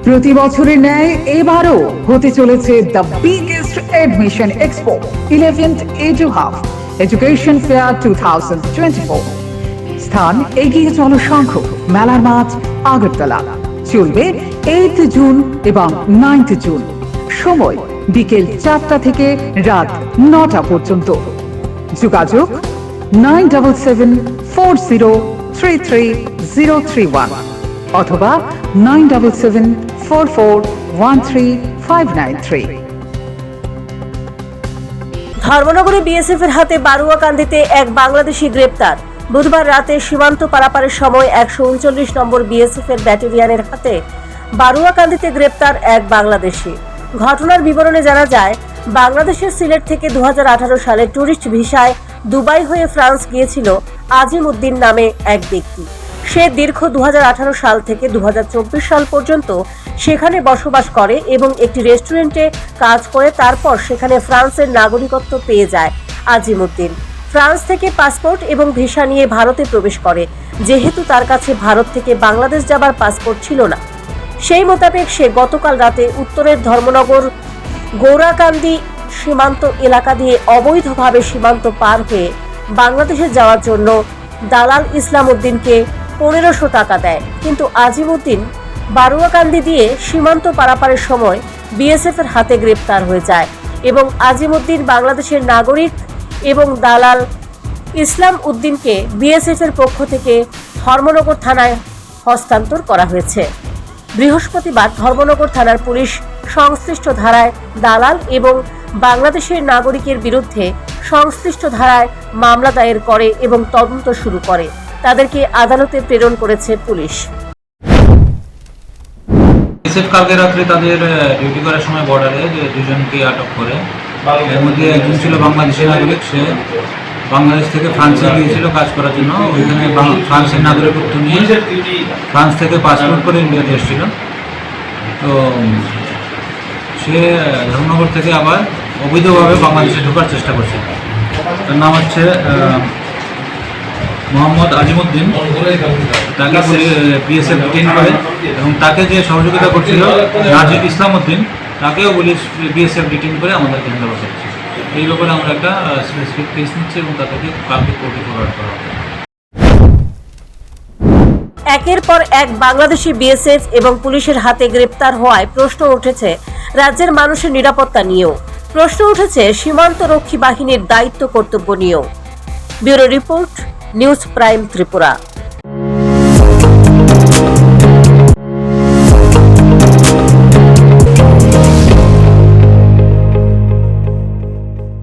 প্রতি বছরের ন্যায় এবারও হতে চলেছে the biggest admission expo 11th edu hub education fair 2024। স্থান এগিয়ে চলো শঙ্খ, মেলার মাঠ, আগরতলা। চলবে 8 জুন এবং 9 জুন। সময় বিকেল 4টা থেকে রাত 9টা পর্যন্ত। যোগাযোগ 9774033031 অথবা 9774413593। ধর্মনগরে বিএসএফ এর হাতে বারুয়াকান্দিতে এক বাংলাদেশি গ্রেপ্তার। বুধবার রাতে সীমান্ত পারাপারের সময় 139 নম্বর বিএসএফ এর ব্যাটালিয়নের হাতে বারুয়াকান্দিতে গ্রেপ্তার এক বাংলাদেশি। ঘটনার বিবরণে জানা যায়, বাংলাদেশের সিলেট থেকে 2018 সালে ট্যুরিস্ট ভিসায় দুবাই হয়ে ফ্রান্স গিয়েছিল আজিম উদ্দিন নামে এক ব্যক্তি। সে দীর্ঘ 2018 সাল থেকে 2024 সাল পর্যন্ত সেখানে বসবাস করে এবং একটি রেস্টুরেন্টে কাজ করে। তারপর সেখানে ফ্রান্সের নাগরিকত্ব পেয়ে যায় আজিম উদ্দিন। ফ্রান্স থেকে পাসপোর্ট এবং ভিসা নিয়ে ভারতে প্রবেশ করে। যেহেতু তার কাছে ভারত থেকে বাংলাদেশ যাবার পাসপোর্ট ছিল না, সেই মোতাবেক সে গতকাল রাতে উত্তরের ধর্মনগর গৌরাকান্দি সীমান্ত এলাকা দিয়ে অবৈধভাবে সীমান্ত পার হয়ে বাংলাদেশে যাওয়ার জন্য দালাল ইসলাম উদ্দিনকে 1500 টাকা দেয়। কিন্তু আজিম উদ্দিন বারুয়াকান্দি দিয়ে সীমান্ত পারাপারের সময় বিএসএফ এর হাতে গ্রেপ্তার হয়ে যায় এবং আজিম উদ্দিন বাংলাদেশের নাগরিক এবং দালাল ইসলাম উদ্দিনকে বিএসএফ এর পক্ষ থেকে ধর্মনগর থানায় হস্তান্তর করা হয়েছে। বৃহস্পতিবার ধর্মনগর থানার পুলিশ সংশ্লিষ্ট ধারায় দালাল এবং বাংলাদেশের নাগরিকের বিরুদ্ধে সংশ্লিষ্ট ধারায় মামলা দায়ের করে এবং তদন্ত শুরু করে। তাদেরকে আদালতে প্রেরণ করেছে পুলিশ। বিএসএফ কালকে রাত্রে তাদের ডিউটি করার সময় বর্ডারে দুজনকে আটক করে। এর মধ্যে একজন ছিল বাংলাদেশের নাগরিক, সে বাংলাদেশ থেকে ফ্রান্সে গিয়েছিল কাজ করার জন্য। ওইখানে ফ্রান্সের নাগরিকত্ব নিয়ে ফ্রান্স থেকে পাসপোর্ট করে ইন্ডিয়াতে এসেছিল। তো সে ধর্মনগর থেকে আবার অবৈধভাবে বাংলাদেশে ঢোকার চেষ্টা করছে। তার নাম হচ্ছে মোহাম্মদ আজিমউদ্দিন। তাকে বিএসএফ ডিটেইন করে এবং তাকে যে সহযোগিতা করছিল রাজিব ইসলাম উদ্দিন, তাকেও পুলিশ বিএসএফ ডিটেইন করে আমাদেরকে হ্যান্ড ওভার করছে। এই ব্যাপারে আমরা একটা স্পেসিফিক কেস নিচ্ছি এবং তাদেরকে কালকে কোর্টে ফরওয়ার্ড করা হবে। একের পর এক বাংলাদেশি বিএসএফ এবং পুলিশের হাতে গ্রেপ্তার হওয়ায় প্রশ্ন উঠেছে রাজ্যের মানুষের নিরাপত্তা নিয়েও। প্রশ্ন উঠেছে সীমান্ত রক্ষী বাহিনীর দায়িত্ব কর্তব্য নিয়েও। Bureau report, news prime Tripura.